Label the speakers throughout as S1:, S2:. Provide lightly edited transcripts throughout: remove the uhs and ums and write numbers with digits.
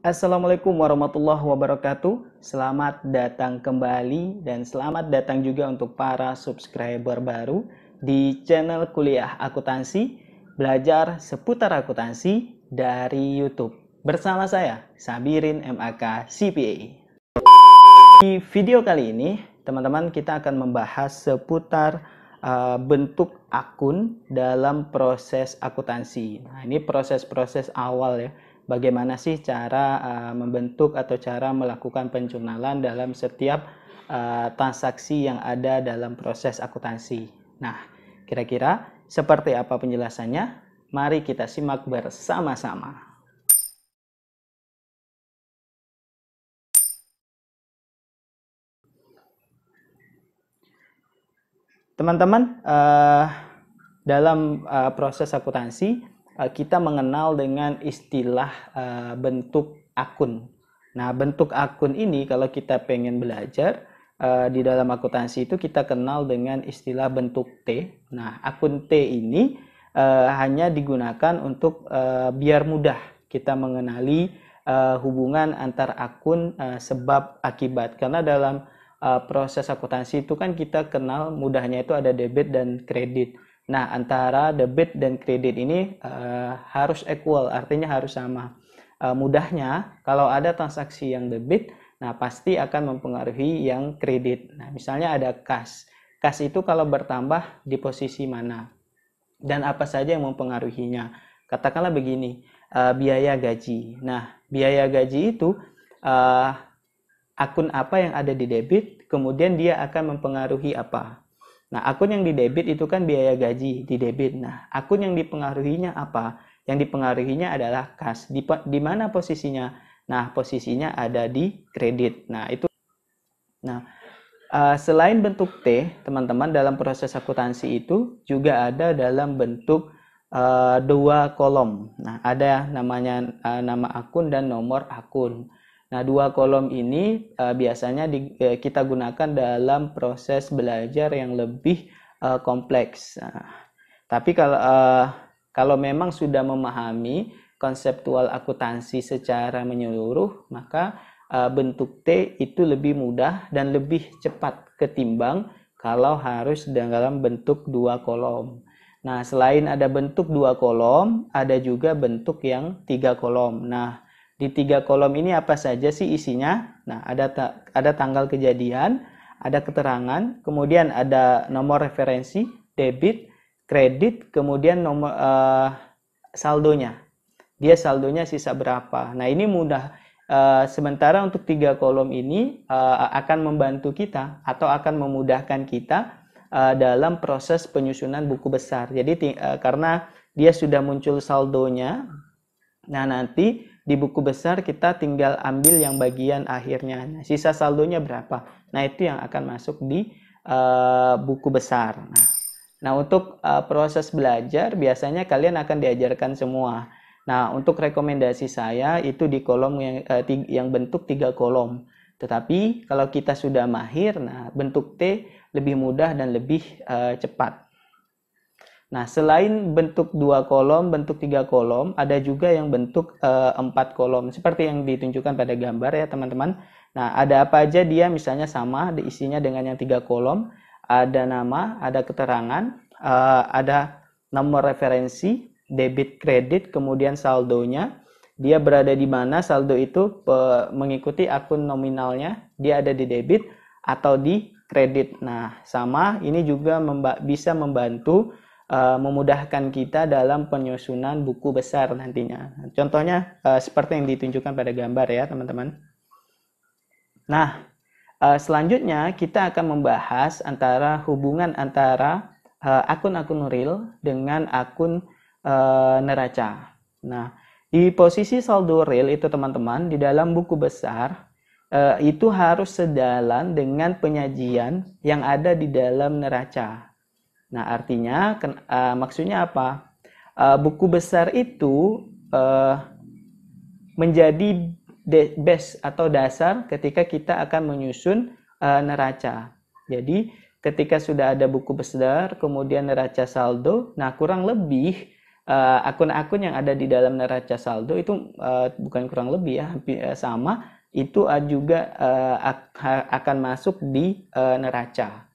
S1: Assalamualaikum warahmatullahi wabarakatuh. Selamat datang kembali dan selamat datang juga untuk para subscriber baru di channel Kuliah Akuntansi, belajar seputar akuntansi dari YouTube. Bersama saya, Sabirin MAK CPA. Di video kali ini, teman-teman, kita akan membahas seputar bentuk akun dalam proses akuntansi. Nah, ini proses-proses awal ya. Bagaimana sih cara membentuk atau cara melakukan penjurnalan dalam setiap transaksi yang ada dalam proses akuntansi. Nah, kira-kira seperti apa penjelasannya? Mari kita simak bersama-sama. Teman-teman, dalam proses akuntansi kita mengenal dengan istilah bentuk akun. Nah, bentuk akun ini kalau kita pengen belajar di dalam akuntansi itu kita kenal dengan istilah bentuk T. Nah, akun T ini hanya digunakan untuk biar mudah kita mengenali hubungan antar akun sebab akibat. Karena dalam proses akuntansi itu kan kita kenal mudahnya itu ada debit dan kredit. Nah, antara debit dan kredit ini harus equal, artinya harus sama. Mudahnya kalau ada transaksi yang debit, nah pasti akan mempengaruhi yang kredit. Nah, misalnya ada kas. Kas itu kalau bertambah di posisi mana? Dan apa saja yang mempengaruhinya? Katakanlah begini, biaya gaji. Nah, biaya gaji itu uh, akun apa yang ada di debit, kemudian dia akan mempengaruhi apa. Nah, akun yang di debit itu kan biaya gaji di debit. Nah, akun yang dipengaruhinya apa? Yang dipengaruhinya adalah kas. Di mana posisinya? Nah, posisinya ada di kredit. Nah, itu. Nah, selain bentuk T, teman-teman, dalam proses akuntansi itu juga ada dalam bentuk dua kolom. Nah, ada namanya nama akun dan nomor akun. Nah, dua kolom ini biasanya kita gunakan dalam proses belajar yang lebih kompleks. Nah, tapi kalau memang sudah memahami konseptual akuntansi secara menyeluruh, maka bentuk T itu lebih mudah dan lebih cepat ketimbang kalau harus dalam bentuk dua kolom. Nah, selain ada bentuk dua kolom, ada juga bentuk yang tiga kolom. Nah, di tiga kolom ini apa saja sih isinya? Nah, ada tanggal kejadian, ada keterangan, kemudian ada nomor referensi, debit, kredit, kemudian nomor saldonya. Dia saldonya sisa berapa. Nah, ini mudah. Sementara untuk tiga kolom ini akan membantu kita atau akan memudahkan kita dalam proses penyusunan buku besar. Jadi karena dia sudah muncul saldonya, nah nanti di buku besar kita tinggal ambil yang bagian akhirnya. Nah, sisa saldonya berapa? Nah, itu yang akan masuk di buku besar. Nah, untuk proses belajar biasanya kalian akan diajarkan semua. Nah, untuk rekomendasi saya itu di kolom yang bentuk tiga kolom. Tetapi kalau kita sudah mahir, nah bentuk T lebih mudah dan lebih cepat. Nah, selain bentuk dua kolom, bentuk tiga kolom, ada juga yang bentuk empat kolom, seperti yang ditunjukkan pada gambar ya teman-teman. Nah, ada apa aja dia? Misalnya sama diisinya dengan yang tiga kolom, ada nama, ada keterangan, ada nomor referensi, debit kredit, kemudian saldonya. Dia berada di mana saldo itu mengikuti akun nominalnya, dia ada di debit atau di kredit. Nah, sama ini juga bisa membantu memudahkan kita dalam penyusunan buku besar nantinya. Contohnya seperti yang ditunjukkan pada gambar ya teman-teman. Nah, selanjutnya kita akan membahas hubungan antara akun-akun real dengan akun neraca. Nah, di posisi saldo real itu teman-teman di dalam buku besar itu harus sejalan dengan penyajian yang ada di dalam neraca. Nah, artinya maksudnya apa? Buku besar itu menjadi base atau dasar ketika kita akan menyusun neraca. Jadi, ketika sudah ada buku besar, kemudian neraca saldo, nah kurang lebih akun-akun yang ada di dalam neraca saldo itu bukan kurang lebih ya, hampir sama, itu juga akan masuk di neraca.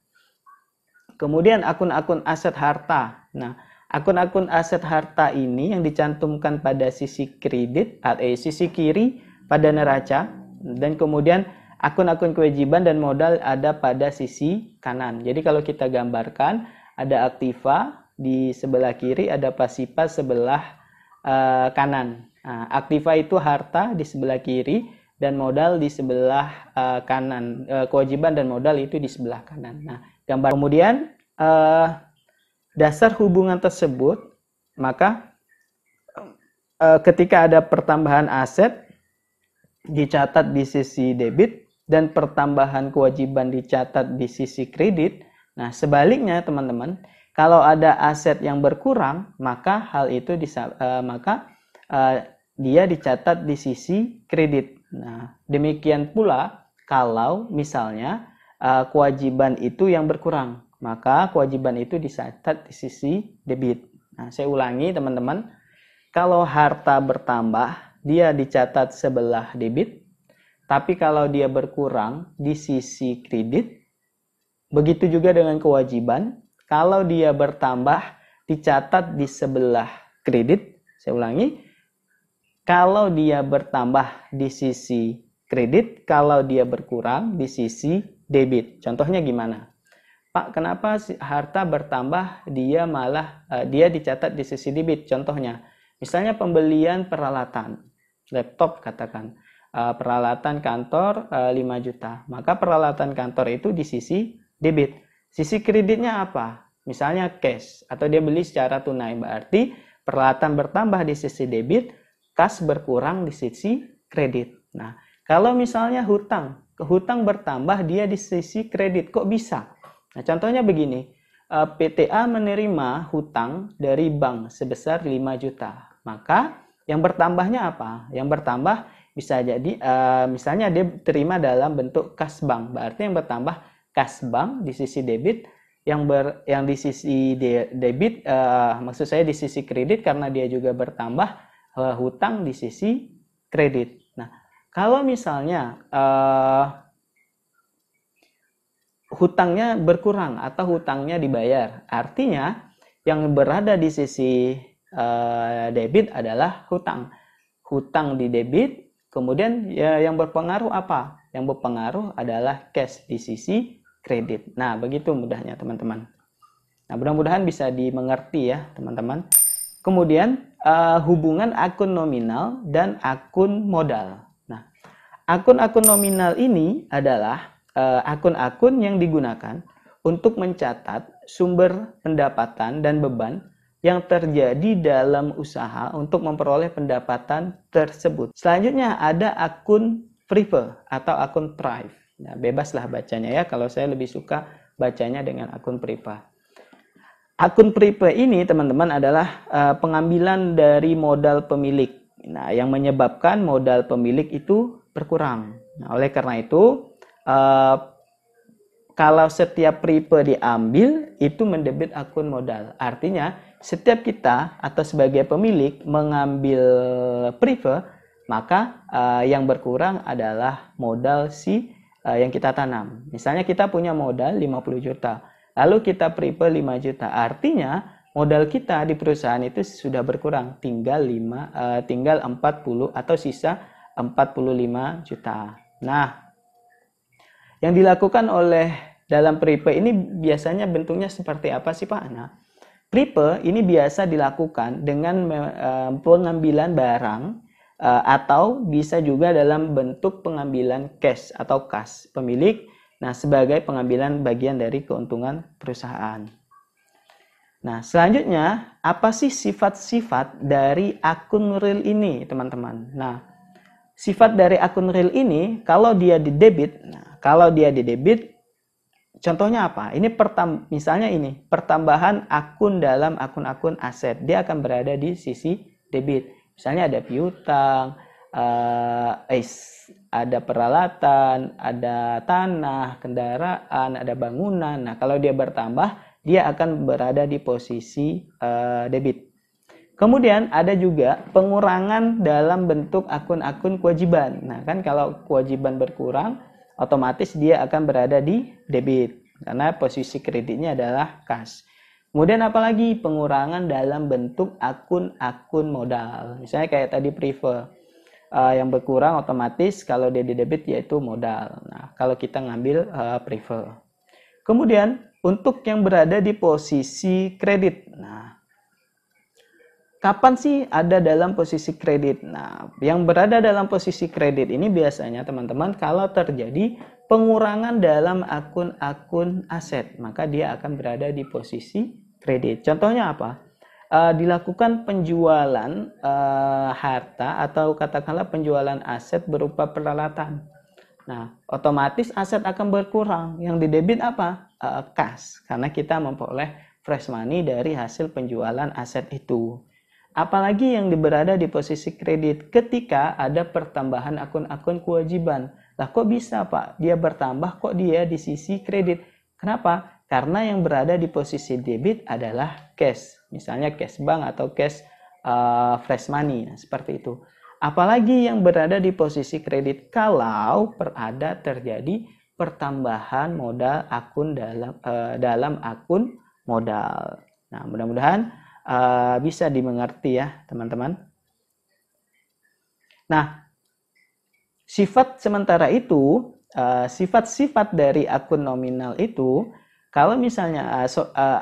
S1: Kemudian akun-akun aset harta. Nah, akun-akun aset harta ini yang dicantumkan pada sisi kredit, sisi kiri pada neraca, dan kemudian akun-akun kewajiban dan modal ada pada sisi kanan. Jadi kalau kita gambarkan, ada aktiva di sebelah kiri, ada pasiva sebelah kanan. Nah, aktiva itu harta di sebelah kiri dan modal di sebelah kanan. Kewajiban dan modal itu di sebelah kanan. Nah, gambar kemudian dasar hubungan tersebut, maka ketika ada pertambahan aset dicatat di sisi debit dan pertambahan kewajiban dicatat di sisi kredit. Nah, sebaliknya teman-teman, kalau ada aset yang berkurang, maka hal itu dia dicatat di sisi kredit. Nah, demikian pula kalau misalnya kewajiban itu yang berkurang, maka kewajiban itu dicatat di sisi debit. Nah, saya ulangi teman-teman, kalau harta bertambah, dia dicatat sebelah debit, tapi kalau dia berkurang di sisi kredit, begitu juga dengan kewajiban, kalau dia bertambah dicatat di sebelah kredit. Saya ulangi, kalau dia bertambah di sisi kredit, kalau dia berkurang di sisi debit. Contohnya gimana? Pak, kenapa harta bertambah dia dicatat di sisi debit? Contohnya, misalnya pembelian peralatan, laptop katakan, peralatan kantor 5 juta. Maka peralatan kantor itu di sisi debit. Sisi kreditnya apa? Misalnya cash, atau dia beli secara tunai. Berarti peralatan bertambah di sisi debit, kas berkurang di sisi kredit. Nah, kalau misalnya hutang bertambah dia di sisi kredit, kok bisa? Nah, contohnya begini, PTA menerima hutang dari bank sebesar 5 juta. Maka yang bertambahnya apa? Yang bertambah bisa jadi misalnya dia terima dalam bentuk kas bank. Berarti yang bertambah kas bank di sisi debit, yang di sisi debit maksud saya di sisi kredit karena dia juga bertambah hutang di sisi kredit. Nah, kalau misalnya hutangnya berkurang atau hutangnya dibayar, artinya yang berada di sisi debit adalah hutang di debit. Kemudian yang berpengaruh apa? Yang berpengaruh adalah cash di sisi kredit. Nah, begitu mudahnya teman-teman. Nah, mudah-mudahan bisa dimengerti ya teman-teman. Kemudian hubungan akun nominal dan akun modal. Nah, akun-akun nominal ini adalah akun-akun yang digunakan untuk mencatat sumber pendapatan dan beban yang terjadi dalam usaha untuk memperoleh pendapatan tersebut. Selanjutnya ada akun prive atau akun prive. Nah, bebaslah bacanya ya, kalau saya lebih suka bacanya dengan akun prive. Akun prive ini teman-teman adalah pengambilan dari modal pemilik. Nah, yang menyebabkan modal pemilik itu berkurang. Nah, oleh karena itu kalau setiap prive diambil itu mendebit akun modal. Artinya setiap kita atau sebagai pemilik mengambil prive, maka yang berkurang adalah modal yang kita tanam. Misalnya kita punya modal 50 juta, lalu kita prive 5 juta. Artinya modal kita di perusahaan itu sudah berkurang, tinggal 40 atau sisa 45 juta. Nah, yang dilakukan oleh dalam prive ini biasanya bentuknya seperti apa sih Pak? Nah, prive ini biasa dilakukan dengan pengambilan barang atau bisa juga dalam bentuk pengambilan cash atau kas pemilik. Nah, sebagai pengambilan bagian dari keuntungan perusahaan. Nah, selanjutnya apa sih sifat-sifat dari akun real ini, teman-teman? Nah, sifat dari akun real ini kalau dia di debit, contohnya apa? Ini misalnya ini pertambahan akun dalam akun-akun aset, dia akan berada di sisi debit. Misalnya ada piutang, ada peralatan, ada tanah, kendaraan, ada bangunan. Nah, kalau dia bertambah, dia akan berada di posisi debit. Kemudian ada juga pengurangan dalam bentuk akun-akun kewajiban. Nah, kan kalau kewajiban berkurang, otomatis dia akan berada di debit karena posisi kreditnya adalah cash. Kemudian apalagi pengurangan dalam bentuk akun-akun modal. Misalnya kayak tadi prefer yang berkurang otomatis kalau dia di debit yaitu modal. Nah, kalau kita ngambil prefer. Kemudian untuk yang berada di posisi kredit. Nah, kapan sih ada dalam posisi kredit? Nah, yang berada dalam posisi kredit ini biasanya teman-teman kalau terjadi pengurangan dalam akun-akun aset, maka dia akan berada di posisi kredit. Contohnya apa? Dilakukan penjualan harta atau katakanlah penjualan aset berupa peralatan. Nah, otomatis aset akan berkurang. Yang di debit apa? Cash, karena kita memperoleh fresh money dari hasil penjualan aset itu. Apalagi yang berada di posisi kredit ketika ada pertambahan akun-akun kewajiban. Lah kok bisa Pak? Dia bertambah kok dia di sisi kredit. Kenapa? Karena yang berada di posisi debit adalah cash. Misalnya cash bank atau cash fresh money. Nah, seperti itu. Apalagi yang berada di posisi kredit kalau ada terjadi pertambahan modal akun dalam akun modal. Nah, mudah-mudahan bisa dimengerti ya teman-teman. Nah, sifat sementara itu, sifat-sifat dari akun nominal itu, kalau misalnya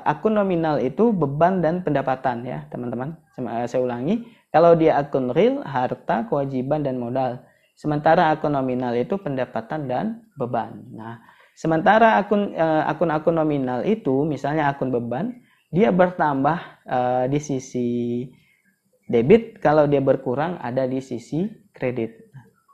S1: akun nominal itu beban dan pendapatan ya teman-teman. Saya ulangi, kalau dia akun real, harta, kewajiban, dan modal. Sementara akun nominal itu pendapatan dan beban. Nah, sementara akun-akun nominal itu, misalnya akun beban, dia bertambah di sisi debit, kalau dia berkurang ada di sisi kredit.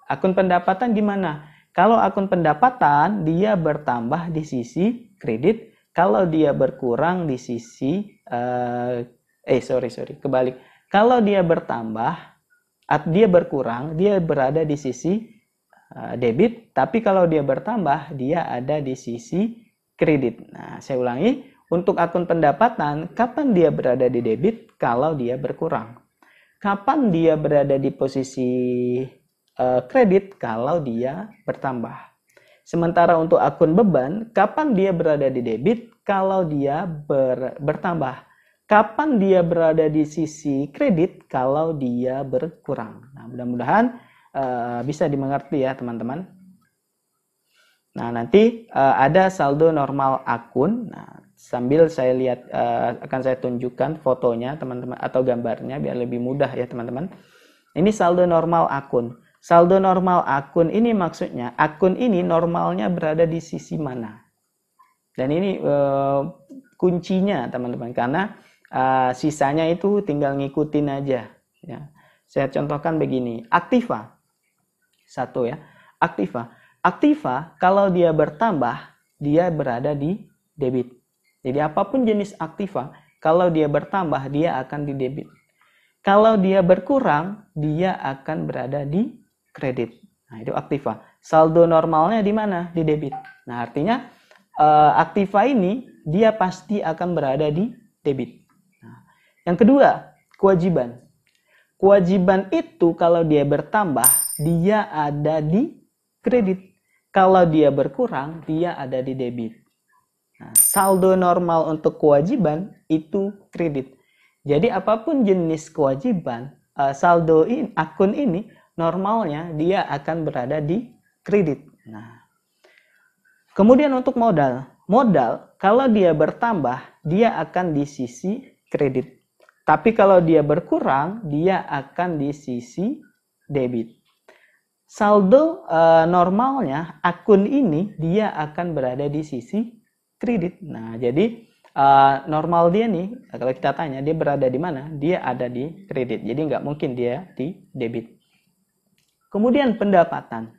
S1: Akun pendapatan gimana? Kalau akun pendapatan, dia bertambah di sisi kredit, kalau dia berkurang di sisi, kebalik. Kalau dia bertambah, dia berkurang, dia berada di sisi debit, tapi kalau dia bertambah, dia ada di sisi kredit. Nah, saya ulangi, untuk akun pendapatan, kapan dia berada di debit? Kalau dia berkurang. Kapan dia berada di posisi kredit? Kalau dia bertambah. Sementara untuk akun beban, kapan dia berada di debit? Kalau dia bertambah. Kapan dia berada di sisi kredit? Kalau dia berkurang. Nah, mudah-mudahan bisa dimengerti ya teman-teman. Nah, nanti ada saldo normal akun. Nah, sambil saya lihat akan saya tunjukkan fotonya teman-teman atau gambarnya biar lebih mudah ya teman-teman. Ini saldo normal akun. Saldo normal akun ini maksudnya akun ini normalnya berada di sisi mana? Dan ini kuncinya teman-teman, karena sisanya itu tinggal ngikutin aja ya. Saya contohkan begini, aktiva satu ya, aktiva kalau dia bertambah dia berada di debit. Jadi apapun jenis aktiva, kalau dia bertambah dia akan di debit. Kalau dia berkurang dia akan berada di kredit. Nah, itu aktiva. Saldo normalnya di mana? Di debit. Nah, artinya aktiva ini dia pasti akan berada di debit. Nah, yang kedua, kewajiban. Kewajiban itu kalau dia bertambah, dia ada di kredit. Kalau dia berkurang, dia ada di debit. Nah, saldo normal untuk kewajiban itu kredit. Jadi apapun jenis kewajiban, saldo akun ini normalnya dia akan berada di kredit. Nah, kemudian untuk modal. Modal kalau dia bertambah, dia akan di sisi kredit. Tapi kalau dia berkurang, dia akan di sisi debit. Saldo normalnya akun ini dia akan berada di sisi kredit. Nah, jadi normal dia nih, kalau kita tanya dia berada di mana? Dia ada di kredit. Jadi nggak mungkin dia di debit. Kemudian pendapatan.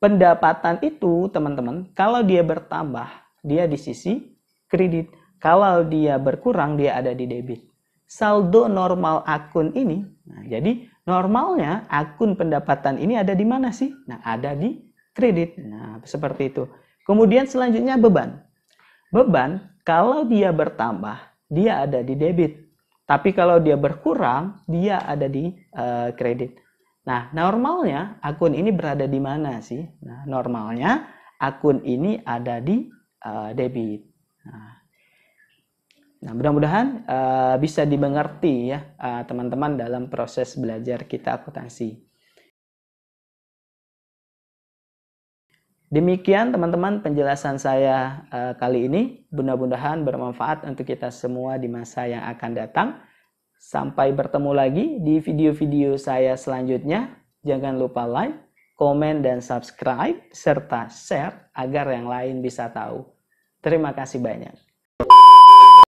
S1: Pendapatan itu teman-teman, kalau dia bertambah, dia di sisi kredit. Kalau dia berkurang, dia ada di debit. Saldo normal akun ini, nah, jadi normalnya akun pendapatan ini ada di mana sih? Nah, ada di kredit. Nah, seperti itu. Kemudian selanjutnya beban. Beban, kalau dia bertambah, dia ada di debit. Tapi kalau dia berkurang, dia ada di kredit. Nah, normalnya akun ini berada di mana sih? Nah, normalnya akun ini ada di debit. Nah, mudah-mudahan bisa dimengerti ya teman-teman dalam proses belajar kita akuntansi. Demikian teman-teman penjelasan saya kali ini. Mudah-mudahan bermanfaat untuk kita semua di masa yang akan datang. Sampai bertemu lagi di video-video saya selanjutnya. Jangan lupa like, komen, dan subscribe, serta share agar yang lain bisa tahu. Terima kasih banyak.